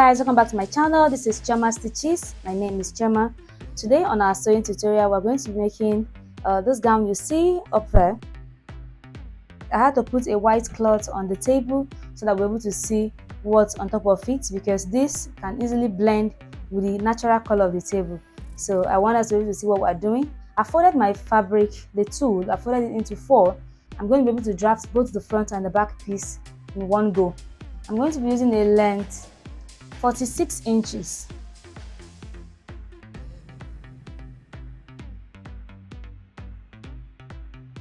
guys, welcome back to my channel. This is Chema Stitches. My name is Chema. Today on our sewing tutorial, we're going to be making this gown you see up there. I had to put a white cloth on the table so that we're able to see what's on top of it, because this can easily blend with the natural color of the table. So I want us to be able to see what we're doing. I folded my fabric, the tulle, I folded it into 4. I'm going to be able to draft both the front and the back piece in one go. I'm going to be using a length 46 inches.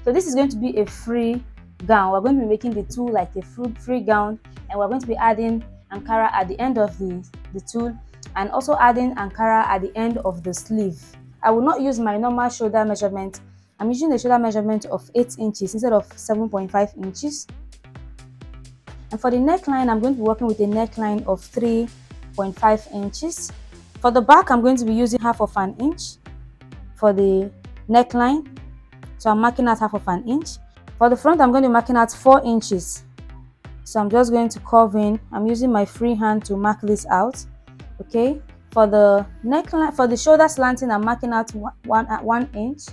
So this is going to be a free gown. We're going to be making the tulle like a free gown, and we're going to be adding Ankara at the end of the tulle, and also adding Ankara at the end of the sleeve. I will not use my normal shoulder measurement. I'm using a shoulder measurement of 8 inches instead of 7.5 inches. And for the neckline, I'm going to be working with a neckline of 3.5 inches. For the back, I'm going to be using half of an inch for the neckline. So I'm marking out half of an inch. For the front, I'm going to be marking out 4 inches. So I'm just going to curve in. I'm using my free hand to mark this out. Okay. For the neckline, for the shoulder slanting, I'm marking out 1 inch.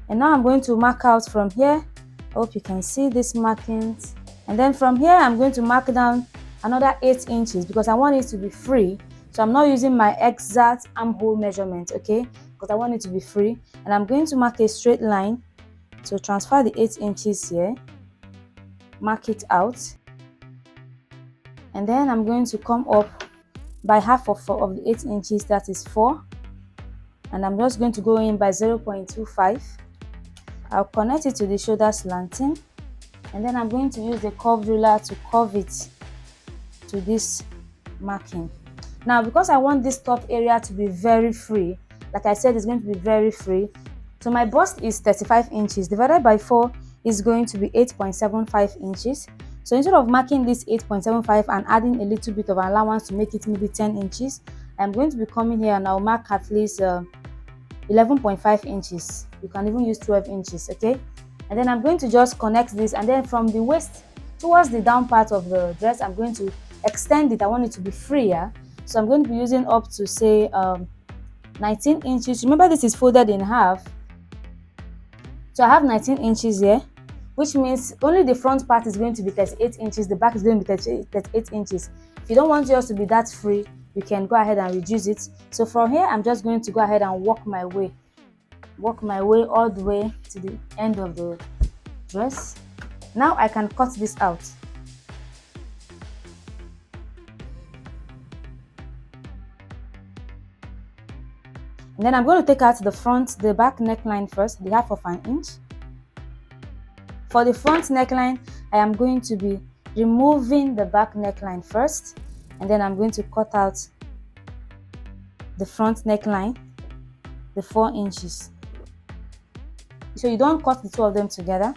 And now I'm going to mark out from here. I hope you can see these markings. And then from here, I'm going to mark down another 8 inches because I want it to be free. So I'm not using my exact armhole measurement, okay? Because I want it to be free. And I'm going to mark a straight line. So transfer the 8 inches here. Mark it out. And then I'm going to come up by half of the 8 inches, that is 4. And I'm just going to go in by 0.25. I'll connect it to the shoulder slanting, and then I'm going to use the curved ruler to curve it to this marking. Now, because I want this top area to be very free, like I said, it's going to be very free. So my bust is 35 inches divided by 4 is going to be 8.75 inches. So instead of marking this 8.75 and adding a little bit of allowance to make it maybe 10 inches, I'm going to be coming here and I'll mark at least 11.5 inches. You can even use 12 inches, okay? And then I'm going to just connect this, and then from the waist towards the down part of the dress, I'm going to extend it. I want it to be freer, so I'm going to be using up to say 19 inches. Remember, this is folded in half, so I have 19 inches here, which means only the front part is going to be 38 inches, the back is going to be 38 inches. If you don't want yours to be that free, you can go ahead and reduce it. So from here, I'm just going to go ahead and work my way all the way to the end of the dress. Now I can cut this out. And then I'm going to take out the back neckline first, the half of an inch. For the front neckline, I am going to be removing the back neckline first, and then I'm going to cut out the front neckline, the 4 inches. So you don't cut the two of them together.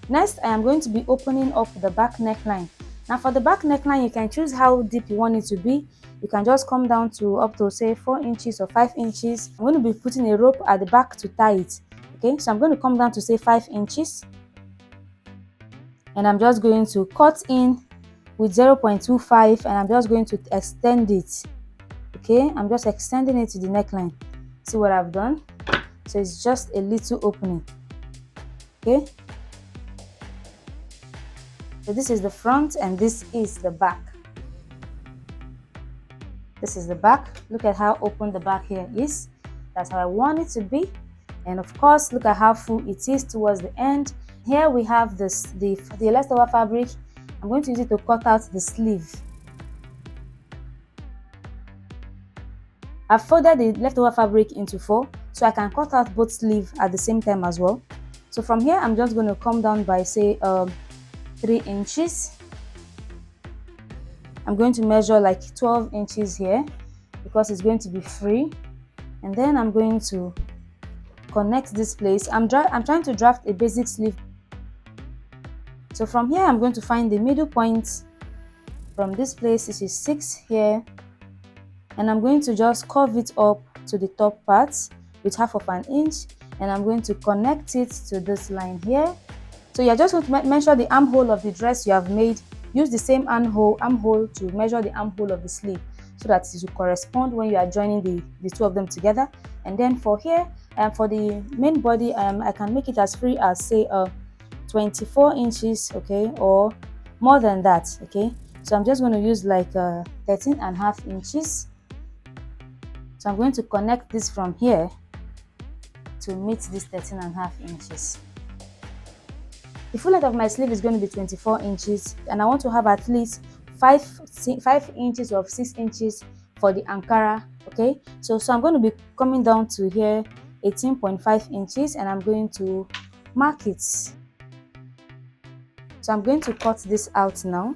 Next, I am going to be opening up the back neckline. Now for the back neckline, you can choose how deep you want it to be. You can just come down to up to say 4 inches or 5 inches. I'm going to be putting a rope at the back to tie it. Okay, so I'm going to come down to say 5 inches. And I'm just going to cut in with 0.25, and I'm just going to extend it. Okay, I'm just extending it to the neckline. See what I've done? So it's just a little opening. Okay, so this is the front and this is the back. This is the back. Look at how open the back here is. That's how I want it to be. And of course, look at how full it is towards the end. Here we have the leftover fabric. I'm going to use it to cut out the sleeve. I've folded the leftover fabric into 4, so I can cut out both sleeves at the same time as well. So from here, I'm just going to come down by say 3 inches. I'm going to measure like 12 inches here because it's going to be free. And then I'm going to connect this place. I'm trying to draft a basic sleeve. So from here, I'm going to find the middle point from this place. This is 6 here. And I'm going to just curve it up to the top part with half of an inch, and I'm going to connect it to this line here. So you're just going to measure the armhole of the dress you have made use the same armhole to measure the armhole of the sleeve so that it will correspond when you are joining the two of them together. And then for here, for the main body, I can make it as free as say 24 inches, okay, or more than that, okay. So I'm just going to use like 13.5 inches. So I'm going to connect this from here to meet this 13.5 inches. The full length of my sleeve is going to be 24 inches, and I want to have at least 5 inches of 6 inches for the Ankara, okay. So I'm going to be coming down to here 18.5 inches, and I'm going to mark it. So I'm going to cut this out now.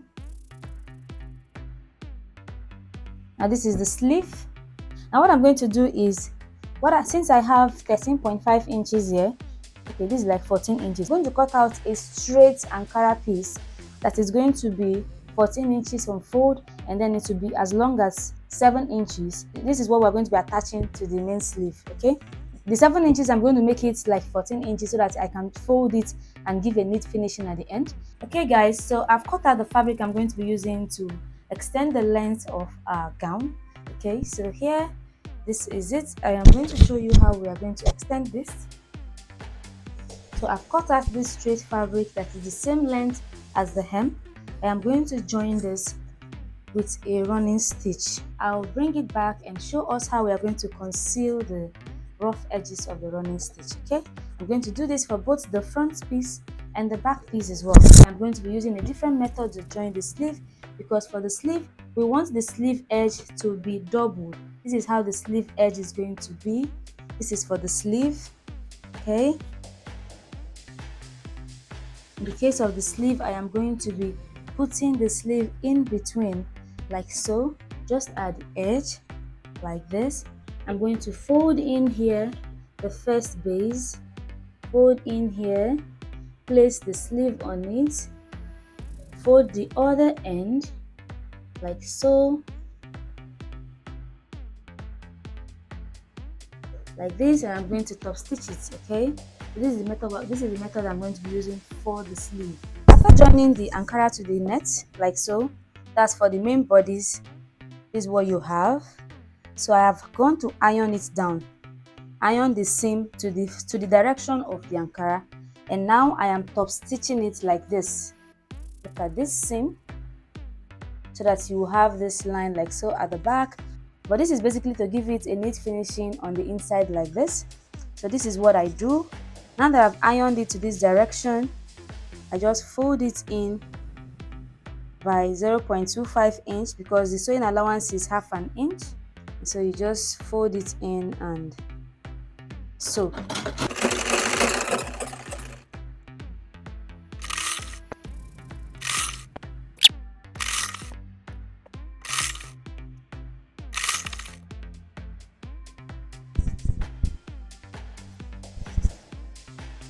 Now this is the sleeve. Now what I'm going to do is, since I have 13.5 inches here, okay, this is like 14 inches. I'm going to cut out a straight Ankara piece that is going to be 14 inches from fold, and then it will be as long as 7 inches. This is what we're going to be attaching to the main sleeve, okay. The 7 inches, I'm going to make it like 14 inches so that I can fold it and give a neat finishing at the end. Okay guys, so I've cut out the fabric I'm going to be using to extend the length of our gown. Okay, so here, this is it. I am going to show you how we are going to extend this. So I've cut out this straight fabric that is the same length as the hem. I am going to join this with a running stitch. I'll bring it back and show us how we are going to conceal the rough edges of the running stitch. Okay, I'm going to do this for both the front piece and the back piece as well. I'm going to be using a different method to join the sleeve, because for the sleeve we want the sleeve edge to be doubled. This is how the sleeve edge is going to be. This is for the sleeve. Okay, in the case of the sleeve, I am going to be putting the sleeve in between like so, just at the edge like this. I'm going to fold in here the first base, fold in here, place the sleeve on it, fold the other end like so, like this, and I'm going to top stitch it. Okay, this is the method I'm going to be using for the sleeve. After joining the Ankara to the net like so, that's for the main bodies. This is what you have. So I have gone to iron it down, iron the seam to the direction of the Ankara, and now I am top stitching it like this. Look at this seam, so that you have this line like so at the back, but this is basically to give it a neat finishing on the inside like this. So this is what I do. Now that I've ironed it to this direction, I just fold it in by 0.25 inch because the sewing allowance is half an inch. So you just fold it in and sew.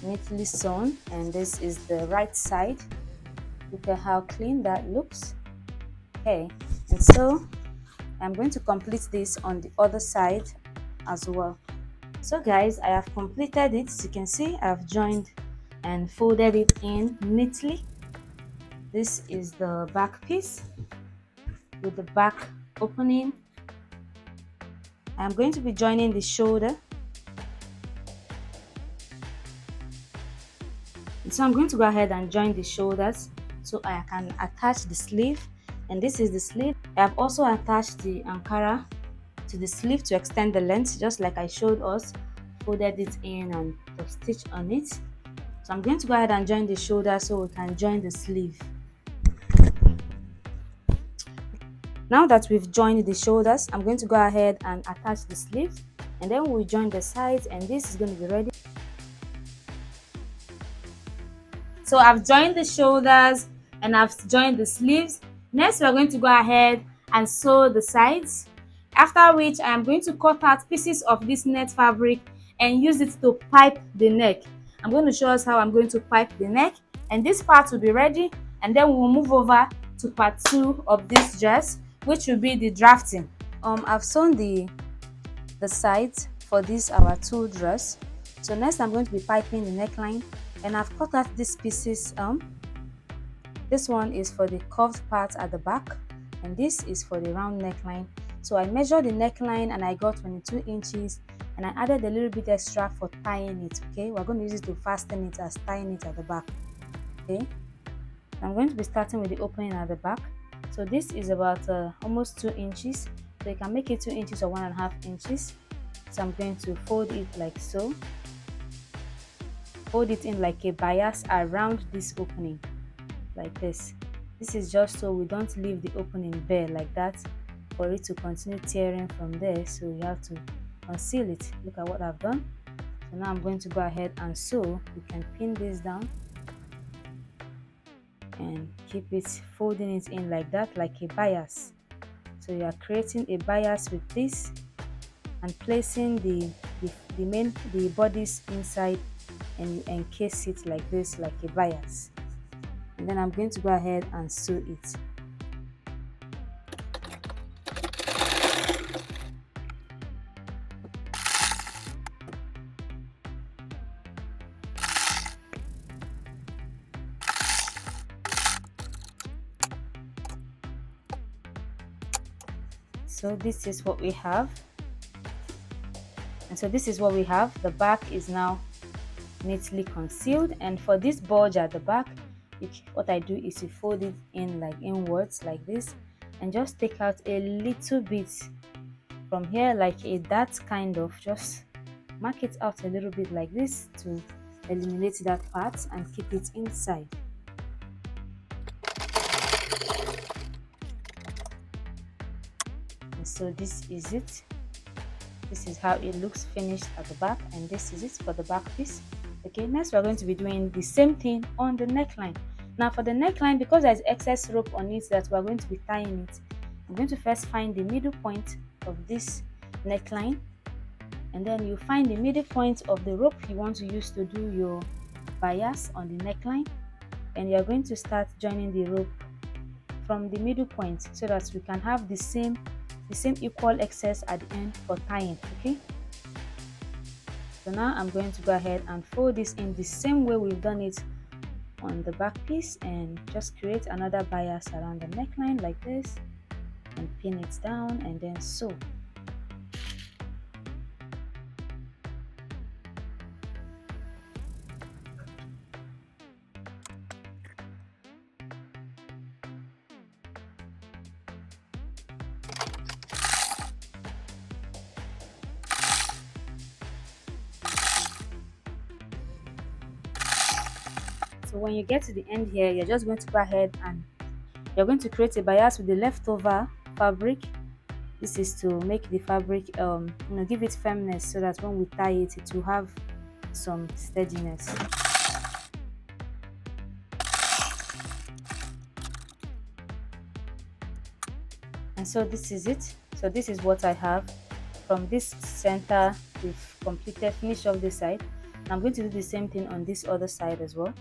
Neatly sewn, and this is the right side. Look at how clean that looks. Okay, and so I'm going to complete this on the other side as well. So guys, I have completed it. As you can see, I've joined and folded it in neatly. This is the back piece with the back opening. I'm going to be joining the shoulder. So I'm going to go ahead and join the shoulders so I can attach the sleeve, and this is the sleeve. I have also attached the Ankara to the sleeve to extend the length, just like I showed us. Folded it in and stitch on it. So I'm going to go ahead and join the shoulder so we can join the sleeve. Now that we've joined the shoulders, I'm going to go ahead and attach the sleeve, and then we'll join the sides, and this is going to be ready. So I've joined the shoulders and I've joined the sleeves. Next, we're going to go ahead and sew the sides, after which I am going to cut out pieces of this net fabric and use it to pipe the neck. I'm going to show us how I'm going to pipe the neck, and this part will be ready, and then we'll move over to part 2 of this dress, which will be the drafting. I've sewn the sides for this our tulle dress. So next I'm going to be piping the neckline, and I've cut out these pieces This one is for the curved part at the back, and this is for the round neckline. So I measured the neckline and I got 22 inches, and I added a little bit extra for tying it. Okay, we're going to use it to fasten it as tying it at the back. Okay, I'm going to be starting with the opening at the back. So this is about almost 2 inches, so you can make it 2 inches or 1.5 inches. So I'm going to fold it like so, fold it in like a bias around this opening like this. This is just so we don't leave the opening bare like that for it to continue tearing from there, so you have to conceal it. Look at what I've done. So now I'm going to go ahead and sew. You can pin this down and keep it, folding it in like that, like a bias. So you are creating a bias with this and placing the bodies inside, and you encase it like this, like a bias. And then I'm going to go ahead and sew it. So this is what we have, and so this is what we have. The back is now neatly concealed, and for this bulge at the back, what I do is to fold it in like inwards like this, and just take out a little bit from here, like a dart kind of, just mark it out a little bit like this to eliminate that part and keep it inside. And so this is it. This is how it looks finished at the back, and this is it for the back piece. Okay, next we're going to be doing the same thing on the neckline. Now for the neckline, because there's excess rope on it that we're going to be tying it, I'm going to first find the middle point of this neckline, and then you find the middle point of the rope you want to use to do your bias on the neckline, and you're going to start joining the rope from the middle point so that we can have the same equal excess at the end for tying. Okay, so now I'm going to go ahead and fold this in the same way we've done it on the back piece, and just create another bias around the neckline like this, and pin it down and then sew. So when you get to the end here, you're just going to go ahead and you're going to create a bias with the leftover fabric. This is to make the fabric give it firmness, so that when we tie it, it will have some steadiness. And so this is it. So this is what I have from this center. We've finished off this side. I'm going to do the same thing on this other side as well.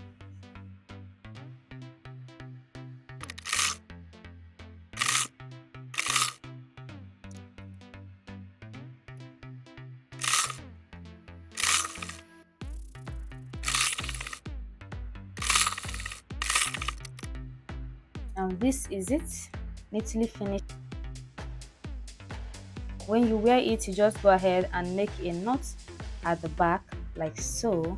And this is it, neatly finished. When you wear it, you just go ahead and make a knot at the back like so.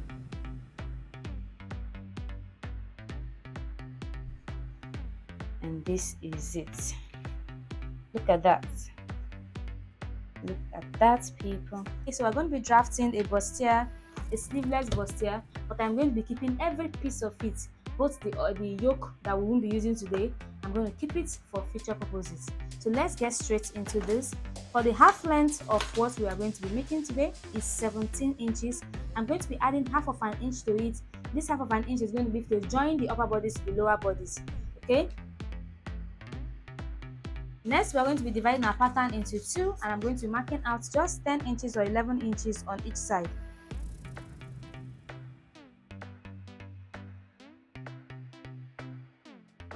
And this is it. Look at that. Look at that, people. Okay, so we're going to be drafting a bustier, a sleeveless bustier, but I'm going to be keeping every piece of it, both the yoke that we won't be using today. I'm going to keep it for future purposes. So let's get straight into this. For the half length of what we are going to be making today is 17 inches. I'm going to be adding half of an inch to it. This half of an inch is going to be to join the upper bodies to the lower bodies. Okay. Next, we're going to be dividing our pattern into two, and I'm going to be marking out just 10 inches or 11 inches on each side.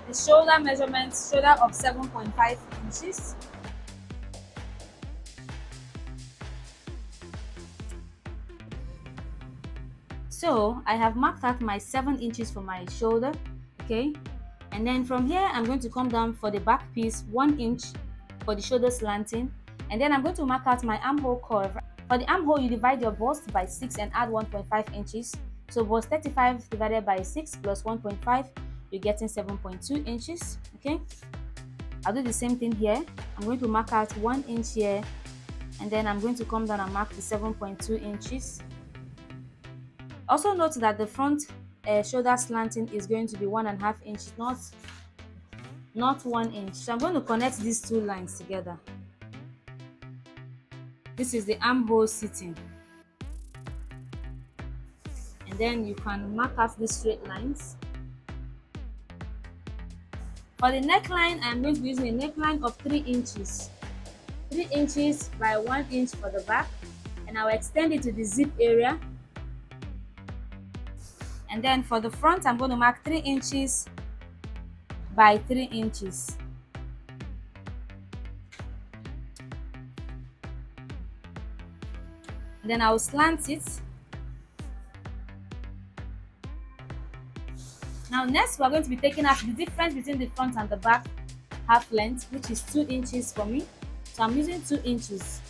The shoulder measurement, shoulder of 7.5 inches. So I have marked out my 7 inches for my shoulder, okay, And then from here, I'm going to come down for the back piece 1 inch for the shoulder slanting. And then I'm going to mark out my armhole curve. For the armhole, you divide your bust by 6 and add 1.5 inches. So bust 35 divided by 6 plus 1.5, you're getting 7.2 inches. Okay, I'll do the same thing here. I'm going to mark out 1 inch here, and then I'm going to come down and mark the 7.2 inches. Also note that the front shoulder slanting is going to be 1.5 inches, not 1 inch. So I'm going to connect these two lines together. This is the armhole sitting, and then you can mark out these straight lines. For the neckline, I'm going to be using a neckline of 3 inches. 3 inches by 1 inch for the back, and I'll extend it to the zip area. And then for the front, I'm going to mark 3 inches by 3 inches. And then I'll slant it. Now next, we're going to be taking out the difference between the front and the back half length, which is 2 inches for me. So I'm using 2 inches.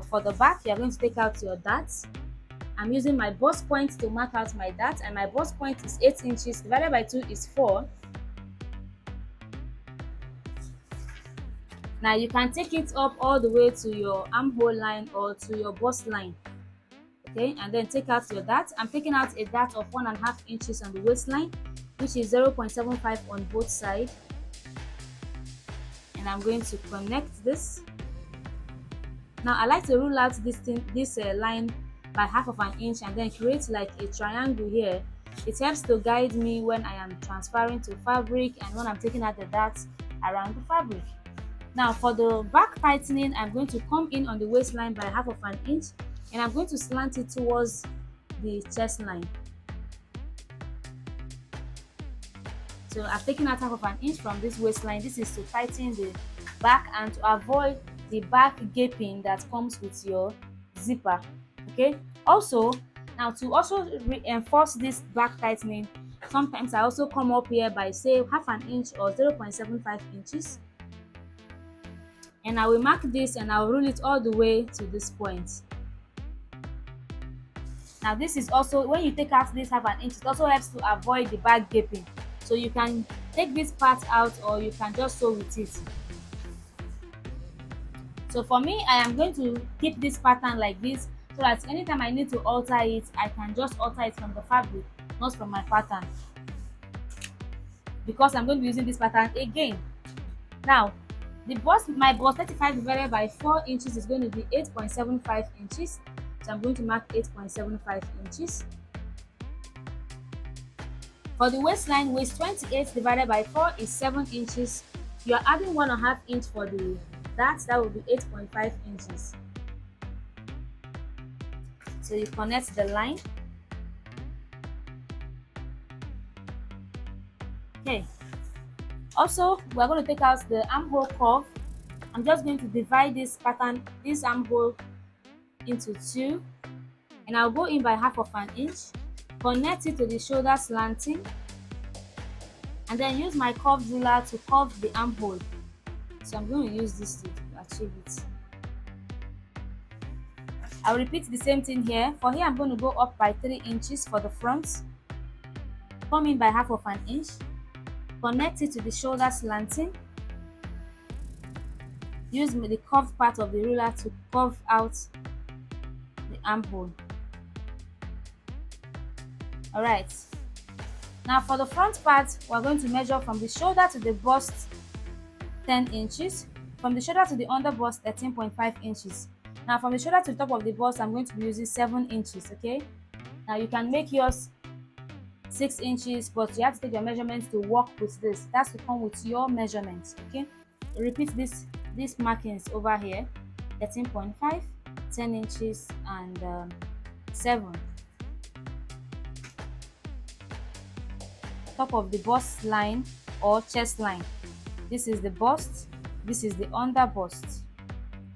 For the back, you're going to take out your darts. I'm using my bust point to mark out my dart, and my bust point is 8 inches divided by 2 is 4. Now you can take it up all the way to your armhole line or to your bust line. Okay, and then take out your dart. I'm taking out a dart of 1.5 inches on the waistline, which is 0.75 on both sides. And I'm going to connect this. Now I like to rule out this line by 1/2 inch and then create like a triangle here. It helps to guide me when I am transferring to fabric and when I'm taking out the darts around the fabric. Now for the back tightening, I'm going to come in on the waistline by 1/2 inch, and I'm going to slant it towards the chest line. So I've taken out 1/2 inch from this waistline. This is to tighten the back and to avoid the back gaping that comes with your zipper. Okay, also now to also reinforce this back tightening, sometimes I also come up here by say 1/2 inch or 0.75 inches, and I will mark this and I'll rule it all the way to this point. Now this is also, when you take out this 1/2 inch, it also helps to avoid the back gaping. So you can take this part out or you can just sew with it. So for me, I am going to keep this pattern like this, so that anytime I need to alter it, I can just alter it from the fabric, not from my pattern, because I'm going to be using this pattern again. Now the bust, my bust 35 divided by 4 inches is going to be 8.75 inches. So I'm going to mark 8.75 inches. For the waistline, waist 28 divided by 4 is 7 inches. You are adding 1.5 inch for the that will be 8.5 inches. So you connect the line. Okay. Also, we're going to take out the armhole curve. I'm just going to divide this pattern, this armhole, into 2, and I'll go in by 1/2 inch, connect it to the shoulder slanting, and then use my curved ruler to curve the armhole. So I'm going to use this to achieve it. I'll repeat the same thing here. For here, I'm going to go up by 3 inches for the front, come in by 1/2 inch, connect it to the shoulder slanting, use the curved part of the ruler to curve out the armhole. Alright, now for the front part, we're going to measure from the shoulder to the bust 10 inches, from the shoulder to the under bust 13.5 inches. Now from the shoulder to the top of the bust, I'm going to be using 7 inches. Okay, now you can make yours 6 inches, but you have to take your measurements to work with this. That's to come with your measurements. Okay, repeat these markings over here: 13.5, 10 inches, and 7. Top of the bust line or chest line. This is the bust, this is the under bust.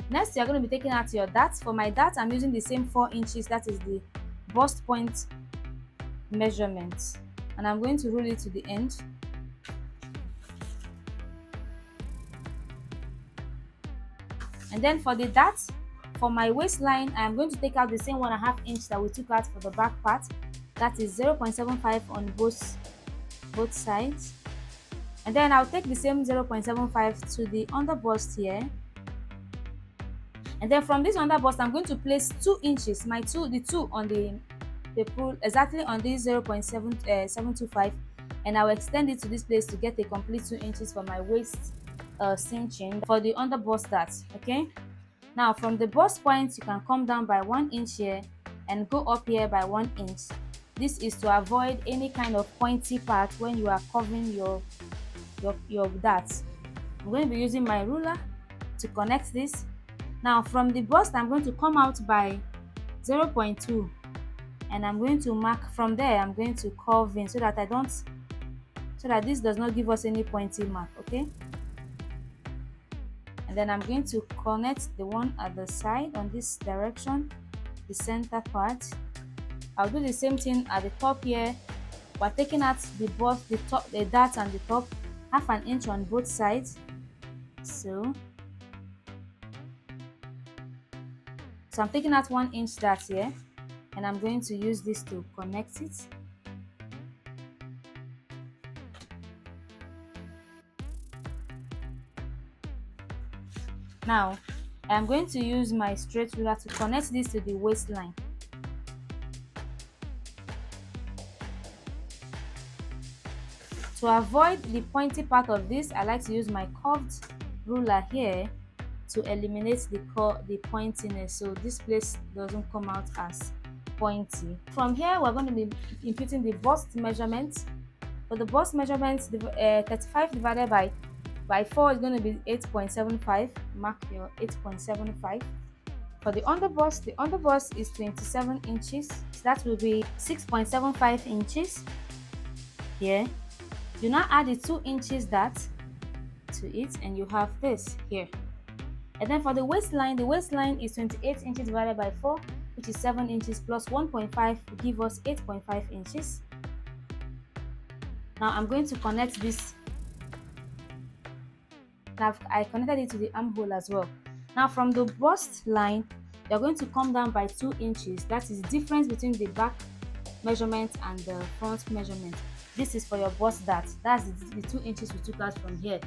Next, you're going to be taking out your darts. For my darts, I'm using the same 4 inches. That is the bust point measurement. and I'm going to roll it to the end. And then for the dart, for my waistline, I am going to take out the same 1.5 inch that we took out for the back part. That is 0.75 on both sides. And then I'll take the same 0.75 to the under bust here. And then from this under bust, I'm going to place 2 inches, the two on the pull exactly on this 0.725, and I'll extend it to this place to get a complete 2 inches for my waist cinching for the under bust dart. Okay. Now from the bust point, you can come down by 1 inch here and go up here by 1 inch. This is to avoid any kind of pointy part when you are covering your darts. I'm going to be using my ruler to connect this. Now from the bust, I'm going to come out by 0.2, and I'm going to mark from there. I'm going to curve in so that this does not give us any pointy mark. Okay. And then I'm going to connect the one at the side on this direction, the center part. I'll do the same thing at the top here. We're taking out the bust, the dart and the top, 1/2 inch on both sides. So I'm taking out 1 inch dart here, and I'm going to use this to connect it. Now I'm going to use my straight ruler to connect this to the waistline. To avoid the pointy part of this, I like to use my curved ruler here to eliminate the pointiness, so this place doesn't come out as pointy. From here, we're going to be imputing the bust measurement. For the bust measurement, 35 divided by 4 is going to be 8.75. Mark your 8.75. For the underbust is 27 inches. So that will be 6.75 inches here. You now add the 2 inches that to it, and you have this here. And then for the waistline is 28 inches divided by 4, which is 7 inches, plus 1.5 will give us 8.5 inches. Now I'm going to connect this. Now I connected it to the armhole as well. Now from the bust line, you're going to come down by 2 inches. That is the difference between the back measurement and the front measurement. This is for your bust dart. That's the 2 inches we took out from here.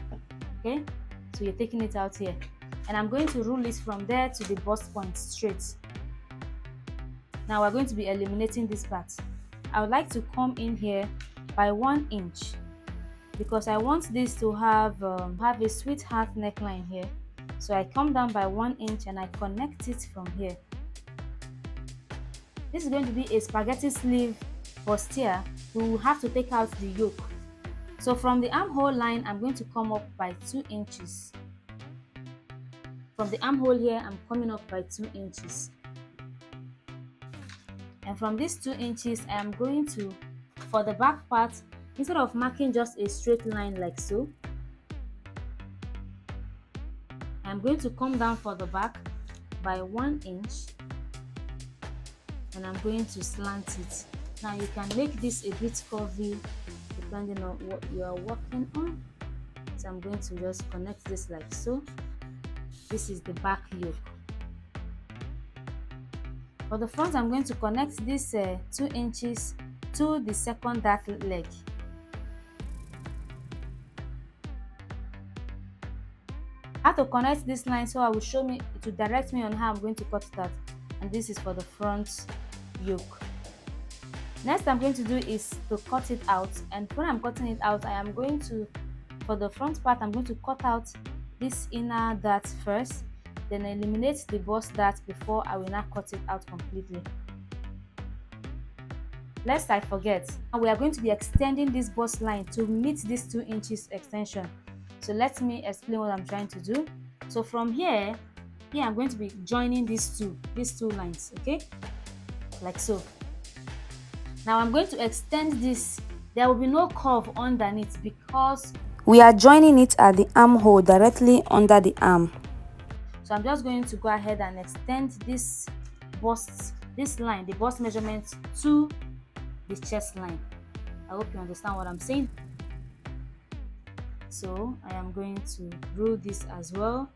Okay, so you're taking it out here, and I'm going to rule it from there to the bust point straight. Now we're going to be eliminating this part. I would like to come in here by 1 inch because I want this to have a sweetheart neckline here. So I come down by 1 inch and I connect it from here. This is going to be a spaghetti sleeve bustier. We will have to take out the yoke. So from the armhole line, I'm going to come up by 2 inches. From the armhole here, I'm coming up by 2 inches. And from these 2 inches, I am going to, for the back part, instead of marking just a straight line like so, I'm going to come down for the back by 1 inch, and I'm going to slant it. Now you can make this a bit curvy depending on what you are working on. So I'm going to just connect this like so. This is the back yoke. For the front, I'm going to connect this 2 inches to the second dart leg. How to connect this line, so I will it will direct me on how I'm going to cut it out. And this is for the front yoke. Next I'm going to do is to cut it out, and when I'm cutting it out, I am going to, for the front part, I'm going to cut out this inner dart first, then eliminate the bust dart before I will now cut it out completely. Lest I forget, we are going to be extending this bust line to meet this 2 inches extension. So let me explain what I'm trying to do. So from here I'm going to be joining these two lines, okay, like so. Now I'm going to extend this. There will be no curve underneath because we are joining it at the armhole directly under the arm. So I'm just going to go ahead and extend this line, the bust measurement, to the chest line. I hope you understand what I'm saying. So I am going to rule this as well.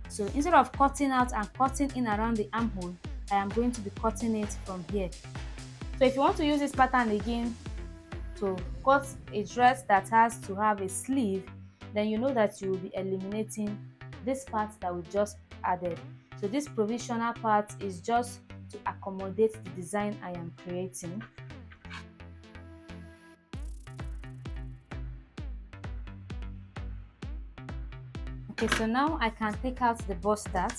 So instead of cutting out and cutting in around the armhole, I am going to be cutting it from here. So if you want to use this pattern again to cut a dress that has to have a sleeve, then you know that you will be eliminating this part that we just added. So this provisional part is just to accommodate the design I am creating. Okay, so now I can take out the bust dart.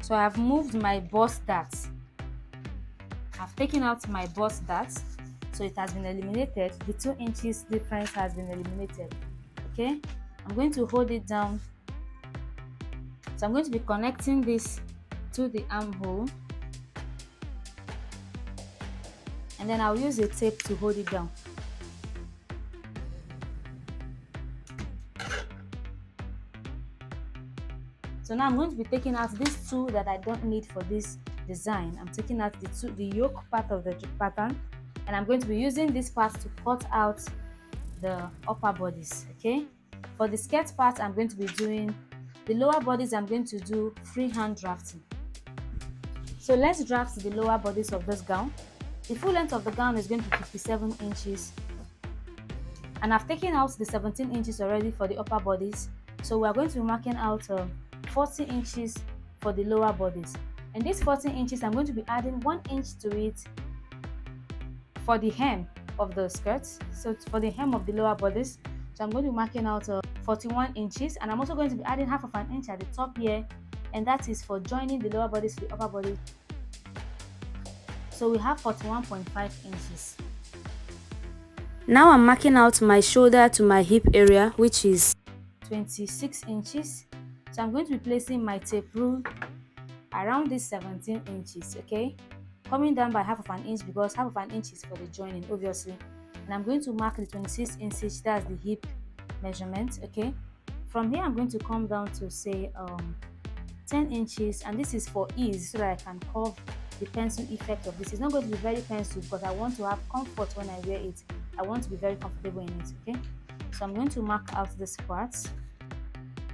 So I have moved my bust dart. I've taken out my bust dart, so it has been eliminated. The 2 inches difference has been eliminated. Okay, I'm going to hold it down. So I'm going to be connecting this to the armhole, and then I'll use a tape to hold it down. So now I'm going to be taking out these 2 that I don't need for this design. I'm taking out the yoke part of the pattern, and I'm going to be using this part to cut out the upper bodies. Okay, for the skirt part, I'm going to be doing the lower bodies. I'm going to do freehand drafting. So let's draft the lower bodies of this gown. The full length of the gown is going to be 57 inches, and I've taken out the 17 inches already for the upper bodies. So we're going to be marking out 40 inches for the lower bodies, and this 40 inches I'm going to be adding 1 inch to it for the hem of the skirts. So for the hem of the lower bodies, so I'm going to be marking out 41 inches, and I'm also going to be adding half of an inch at the top here, and that is for joining the lower bodies to the upper bodies. So we have 41.5 inches. Now I'm marking out my shoulder to my hip area, which is 26 inches. So I'm going to be placing my tape rule around this 17 inches, okay? Coming down by half of an inch, because half of an inch is for the joining, obviously. And I'm going to mark the 26 inches, that's the hip measurement, okay? From here, I'm going to come down to say 10 inches, and this is for ease, so that I can curve the pencil effect of this. It's not going to be very pencil because I want to have comfort when I wear it. I want to be very comfortable in it, okay? So I'm going to mark out this part.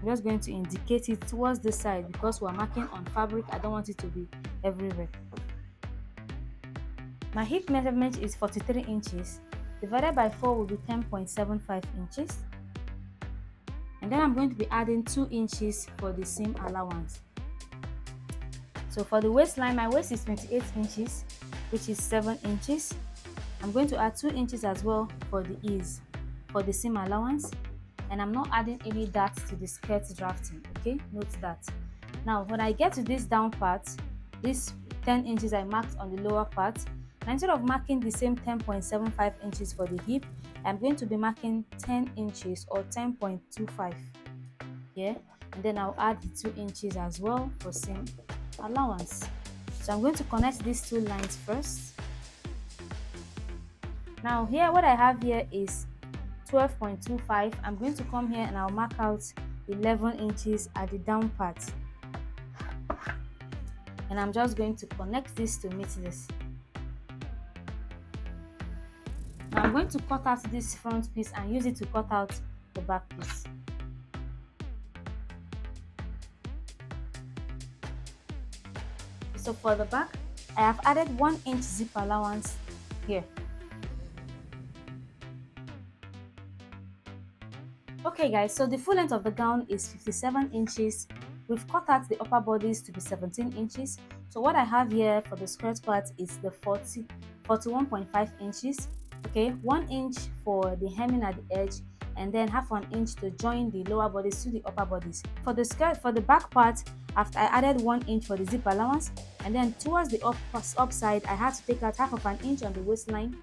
I'm just going to indicate it towards the side because we're marking on fabric. I don't want it to be everywhere. My hip measurement is 43 inches. Divided by 4 will be 10.75 inches. And then I'm going to be adding 2 inches for the seam allowance. So for the waistline, my waist is 28 inches, which is 7 inches. I'm going to add 2 inches as well for the ease, for the seam allowance. And I'm not adding any darts to the skirt drafting, okay? Note that. Now, when I get to this down part, this 10 inches I marked on the lower part, and instead of marking the same 10.75 inches for the hip, I'm going to be marking 10 inches or 10.25, yeah? And then I'll add the 2 inches as well for seam allowance. So I'm going to connect these 2 lines first. Now here, what I have here is 12.25. I'm going to come here and I'll mark out 11 inches at the down part, and I'm just going to connect this to meet this. Now I'm going to cut out this front piece and use it to cut out the back piece. So for the back, I have added 1 inch zip allowance here. Okay guys, so the full length of the gown is 57 inches. We've cut out the upper bodies to be 17 inches. So what I have here for the skirt part is the 41.5 inches. Okay, 1 inch for the hemming at the edge, and then half an inch to join the lower bodies to the upper bodies. For the skirt, for the back part, after I added 1 inch for the zip allowance, and then towards the upside, I had to take out half of an inch on the waistline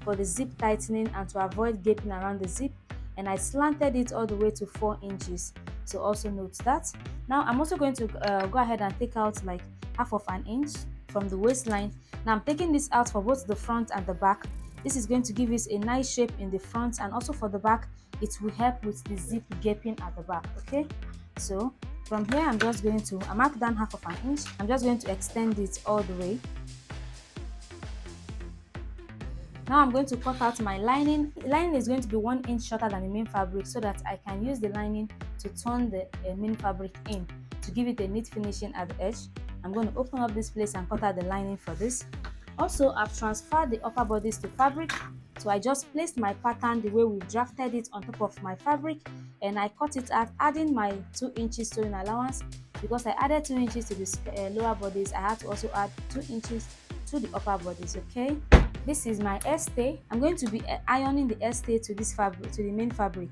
for the zip tightening and to avoid gaping around the zip, and I slanted it all the way to 4 inches. So also note that. Now I'm also going to go ahead and take out like half of an inch from the waistline. Now I'm taking this out for both the front and the back, This is going to give us a nice shape in the front, and also for the back it will help with the zip gaping at the back. Okay, so from here I'm just going to mark down 1/2 inch. I'm just going to extend it all the way. Now I'm going to cut out my lining. The lining is going to be 1 inch shorter than the main fabric, so that I can use the lining to turn the main fabric in to give it a neat finishing at the edge. I'm going to open up this place and cut out the lining for this. Also, I've transferred the upper bodice to fabric, so I just placed my pattern the way we drafted it on top of my fabric, and I cut it out, adding my 2 inches sewing allowance. Because I added 2 inches to the lower bodice, I had to also add 2 inches to the upper bodice. Okay, this is my stay. I'm going to be ironing the stay to this fabric, to the main fabric,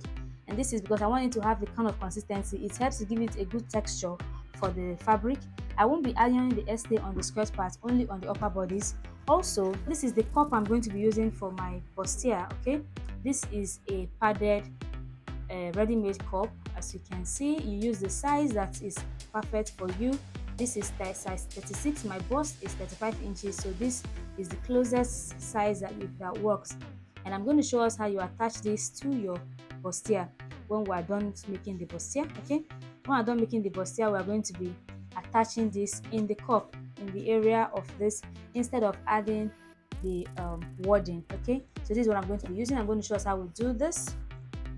and this is because I want it to have the kind of consistency. It helps to give it a good texture for the fabric. I won't be ironing the stay on the skirt part, only on the upper bodice. Also, this is the cup I'm going to be using for my bustier. Okay, this is a padded ready-made cup. As you can see, you use the size that is perfect for you. This is size 36. My bust is 35 inches, so this is the closest size that works. And I'm going to show us how you attach this to your bustier when we are done making the bustier. Okay, when we're done making the bustier, we are going to be attaching this in the cup, in the area of this, instead of adding the wording. Okay, so this is what I'm going to be using. I'm going to show us how we do this.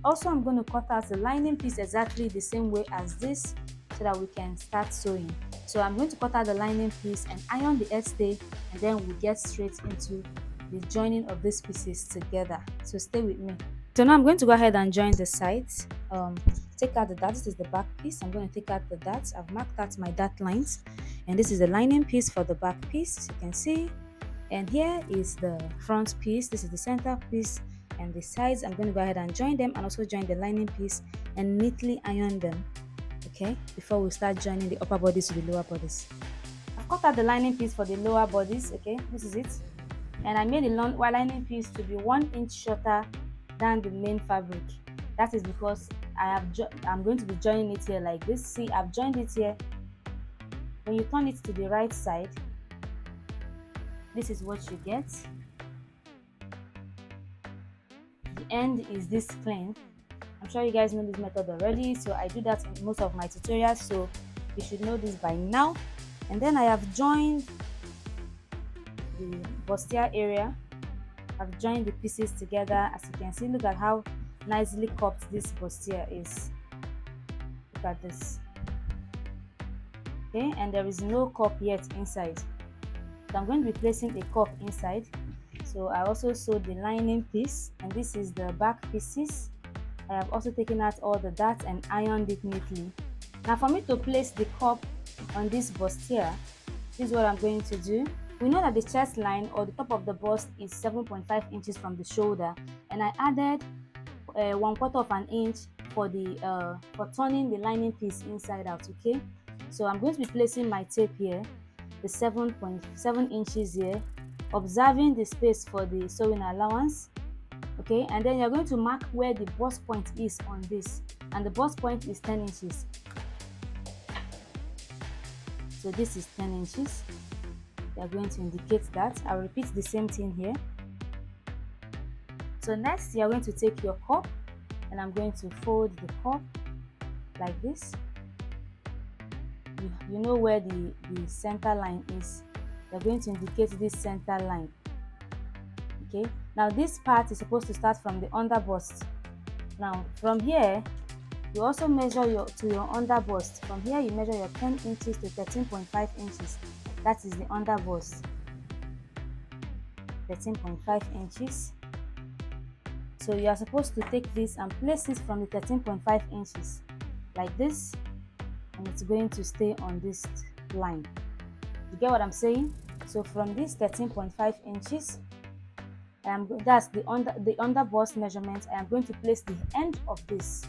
Also, I'm going to cut out the lining piece exactly the same way as this, so that we can start sewing. So I'm going to cut out the lining piece and iron the edge stay, and then we'll get straight into the joining of these pieces together. So stay with me. So now I'm going to go ahead and join the sides. Take out the dart. This is the back piece. I'm going to take out the darts. I've marked out my dart lines, and this is the lining piece for the back piece, as you can see. And here is the front piece. This is the center piece, and the sides. I'm going to go ahead and join them, and also join the lining piece and neatly iron them. Okay, before we start joining the upper bodice to the lower bodice. I've cut out the lining piece for the lower bodice. Okay, this is it, and I made the lining piece to be 1 inch shorter than the main fabric. That is because I'm going to be joining it here like this. See, I've joined it here. When you turn it to the right side, this is what you get. The end is this clean. I'm sure you guys know this method already, so I do that in most of my tutorials, so you should know this by now. And then I have joined the bustier area. I've joined the pieces together. As you can see, look at how nicely cupped this bustier is. Look at this. Okay, and there is no cup yet inside, so I'm going to be placing a cup inside. So I also sewed the lining piece, and this is the back pieces. I have also taken out all the darts and ironed it neatly. Now for me to place the cup on this bustier, this is what I'm going to do. We know that the chest line, or the top of the bust, is 7.5 inches from the shoulder, and I added 1/4 inch for the for turning the lining piece inside out. Okay, so I'm going to be placing my tape here, the 7.7 inches here, observing the space for the sewing allowance. Okay, and then you're going to mark where the bust point is on this, and the bust point is 10 inches. So this is 10 inches. You're going to indicate that. I'll repeat the same thing here. So next, you're going to take your cup, and I'm going to fold the cup like this. You know where the center line is. You're going to indicate this center line. Okay, now this part is supposed to start from the under bust. Now from here, you also measure to your under bust. From here, you measure your 10 inches to 13.5 inches. That is the under bust. 13.5 inches. So you are supposed to take this and place it from the 13.5 inches like this, and it's going to stay on this line. You get what I'm saying? So from this 13.5 inches, that's the under bust measurement. I am going to place the end of this.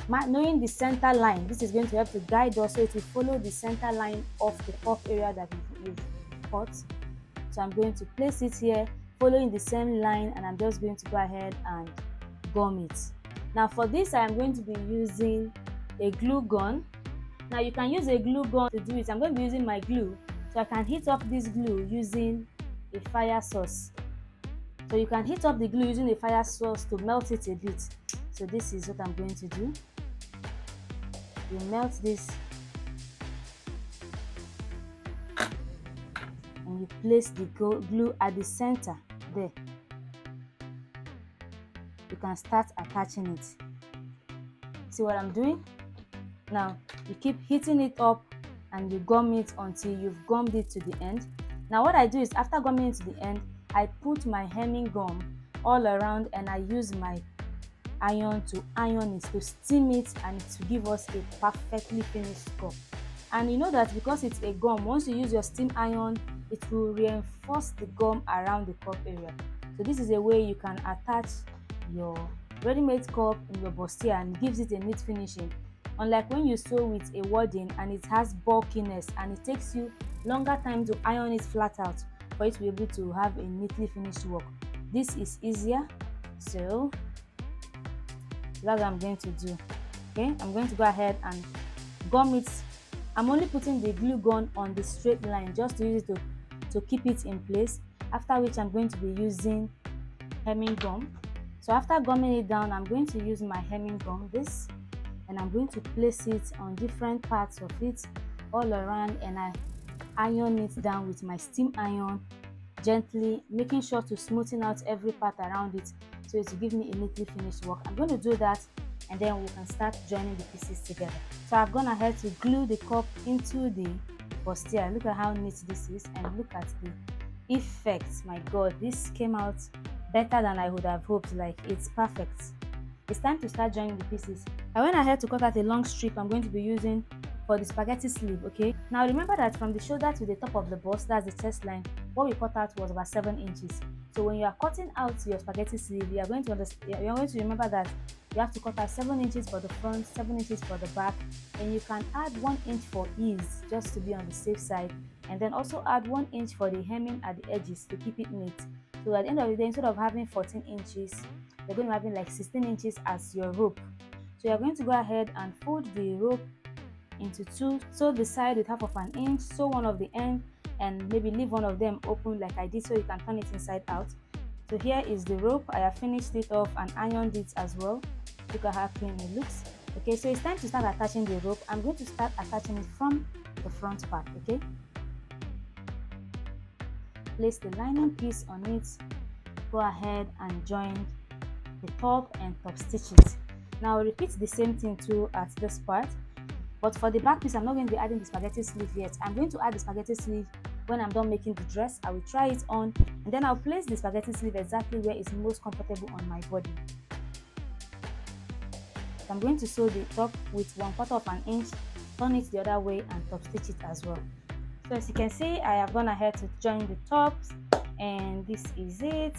Knowing the center line, this is going to help to guide us, so it will follow the center line of the cuff area that we've cut. So I'm going to place it here, following the same line, and I'm just going to go ahead and gum it. Now for this, I am going to be using a glue gun. Now you can use a glue gun to do it. I'm going to be using my glue, so I can heat up this glue using a fire source. So you can heat up the glue using a fire source to melt it a bit. So this is what I'm going to do. You melt this and you place the glue at the center there. You can start attaching it. See what I'm doing? Now you keep heating it up and you gum it until you've gummed it to the end. Now what I do is, after gumming it to the end, I put my hemming gum all around and I use my iron to iron it, to steam it, and to give us a perfectly finished cup. And you know that because it's a gum, once you use your steam iron, it will reinforce the gum around the cup area. So this is a way you can attach your ready-made cup in your bustier and gives it a neat finishing. Unlike when you sew with a wadding and it has bulkiness and it takes you longer time to iron it flat out for it to be able to have a neatly finished work. This is easier, so that's what I'm going to do. Okay, I'm going to go ahead and gum it. I'm only putting the glue gun on the straight line just to use it to keep it in place, after which I'm going to be using hemming gum. So after gumming it down, I'm going to use my hemming gum, this, and I'm going to place it on different parts of it all around, and I iron it down with my steam iron, gently making sure to smoothen out every part around it so it will give me a neatly finished work. I'm going to do that and then we can start joining the pieces together. So I've gone ahead to glue the cup into the bustier. Look at how neat this is, and look at the effect. My god, this came out better than I would have hoped. Like, it's perfect. It's time to start joining the pieces. I went ahead to cut out a long strip I'm going to be using for the spaghetti sleeve. Okay, now remember that from the shoulder to the top of the bust, that's the chest line, what we cut out was about 7 inches. So when you are cutting out your spaghetti sleeve, you are going to remember that you have to cut out 7 inches for the front, 7 inches for the back, and you can add 1 inch for ease just to be on the safe side, and then also add 1 inch for the hemming at the edges to keep it neat. So at the end of the day, instead of having 14 inches, you're going to have like 16 inches as your rope. So you're going to go ahead and fold the rope into two, sew the side with half of an inch, sew one of the end, and maybe leave one of them open like I did so you can turn it inside out. So here is the rope. I have finished it off and ironed it as well. Look at how clean it looks. Okay, so it's time to start attaching the rope. I'm going to start attaching it from the front part. Okay, place the lining piece on it, go ahead and join the top and top stitches. Now repeat the same thing too at this part, but for the back piece I'm not going to be adding the spaghetti sleeve yet. I'm going to add the spaghetti sleeve when I'm done making the dress. I will try it on and then I'll place the spaghetti sleeve exactly where it's most comfortable on my body. So I'm going to sew the top with 1/4 of an inch, turn it the other way and top stitch it as well. So as you can see, I have gone ahead to join the tops, and this is it.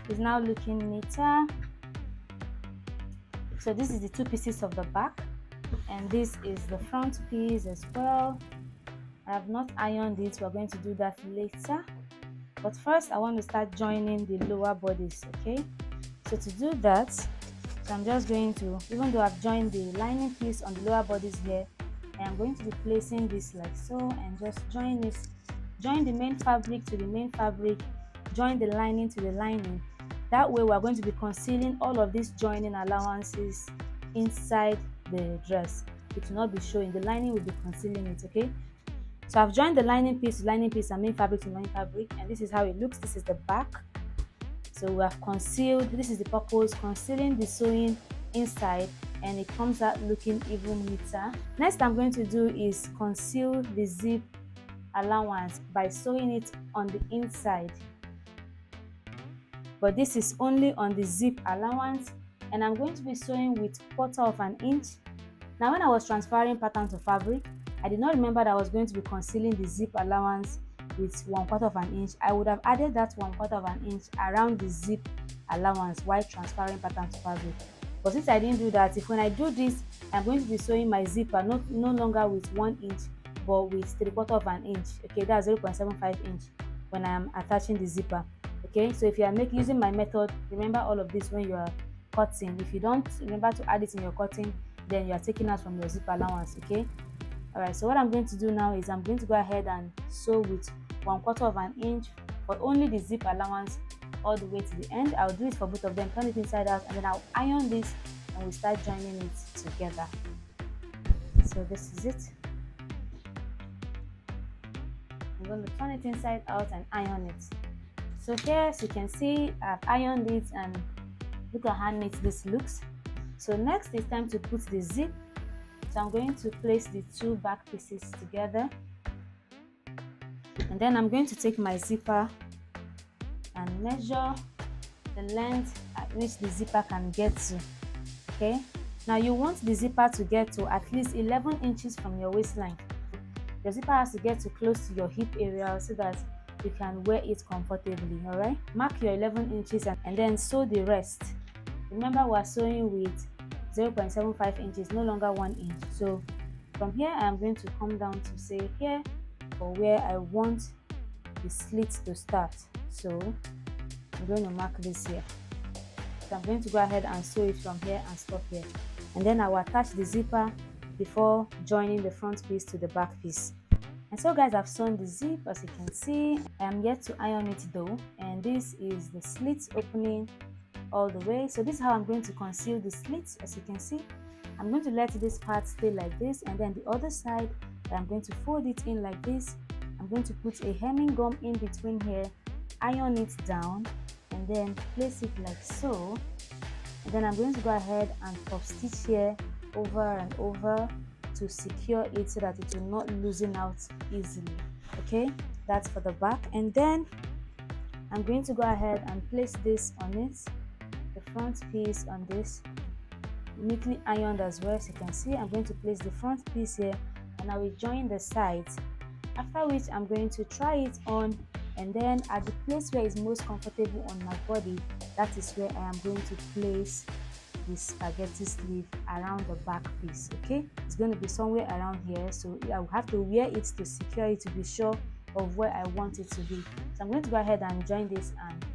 It's now looking neater. So this is the two pieces of the back, and this is the front piece as well. I have not ironed it. We're going to do that later, but first I want to start joining the lower bodies. Okay, so to do that, so I'm just going to, even though I've joined the lining piece on the lower bodies here, I am going to be placing this like so and just join this, join the main fabric to the main fabric, join the lining to the lining. That way we're going to be concealing all of these joining allowances inside the dress. It will not be showing, the lining will be concealing it. Okay, so I've joined the lining piece to lining piece and main fabric to main fabric, and this is how it looks. This is the back. So we have concealed, this is the purpose, concealing the sewing inside, and it comes out looking even neater. Next I'm going to do is conceal the zip allowance by sewing it on the inside, but this is only on the zip allowance, and I'm going to be sewing with 1/4 of an inch. Now when I was transferring pattern to fabric, I did not remember that I was going to be concealing the zip allowance with 1/4 of an inch. I would have added that 1/4 of an inch around the zip allowance while transferring pattern to fabric. But since I didn't do that, if when I do this, I'm going to be sewing my zipper no longer with 1 inch but with 3/4 of an inch. Okay, that's 0.75 inch when I am attaching the zipper. Okay, so if you are using my method, remember all of this when you are cutting. If you don't remember to add it in your cutting, then you are taking out from your zip allowance. Okay, all right, so what I'm going to do now is I'm going to go ahead and sew with 1/4 of an inch for only the zip allowance all the way to the end. I'll do it for both of them, turn it inside out, and then I'll iron this and we start joining it together. So this is it. I'm going to turn it inside out and iron it. So here, as you can see, I've ironed it and look at how neat this looks. So next it's time to put the zip. So I'm going to place the two back pieces together, and then I'm going to take my zipper and measure the length at which the zipper can get to. Okay, now you want the zipper to get to at least 11 inches from your waistline. Your zipper has to get to close to your hip area so that you can wear it comfortably. All right, mark your 11 inches and then sew the rest. Remember, we're sewing with 0.75 inches, no longer 1 inch. So from here I'm going to come down to say here for where I want the slit to start. So I'm going to mark this here. So I'm going to go ahead and sew it from here and stop here, and then I will attach the zipper before joining the front piece to the back piece. And so guys, I've sewn the zip. As you can see, I am yet to iron it though, and this is the slit opening all the way. So this is how I'm going to conceal the slits. As you can see, I'm going to let this part stay like this, and then the other side I'm going to fold it in like this. I'm going to put a hemming gum in between here, iron it down, and then place it like so. And then I'm going to go ahead and top stitch here over and over to secure it so that it will not loosen out easily. Okay, that's for the back. And then I'm going to go ahead and place this on it, the front piece on this, neatly ironed as well. As you can see, I'm going to place the front piece here and I will join the sides, after which I'm going to try it on, and then at the place where it's most comfortable on my body, that is where I am going to place the spaghetti sleeve around the back piece. Okay, it's going to be somewhere around here, so I will have to wear it to secure it to be sure of where I want it to be. So I'm going to go ahead and join this, and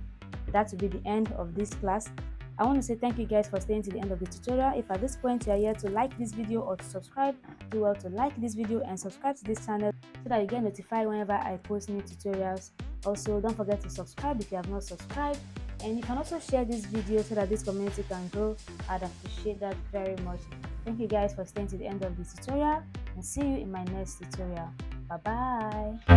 that will be the end of this class. I want to say thank you guys for staying to the end of the tutorial. If at this point you are here to like this video or to subscribe, do well to like this video and subscribe to this channel so that you get notified whenever I post new tutorials. Also, don't forget to subscribe if you have not subscribed, and you can also share this video so that this community can grow. I'd appreciate that very much. Thank you guys for staying to the end of this tutorial, and see you in my next tutorial. Bye bye.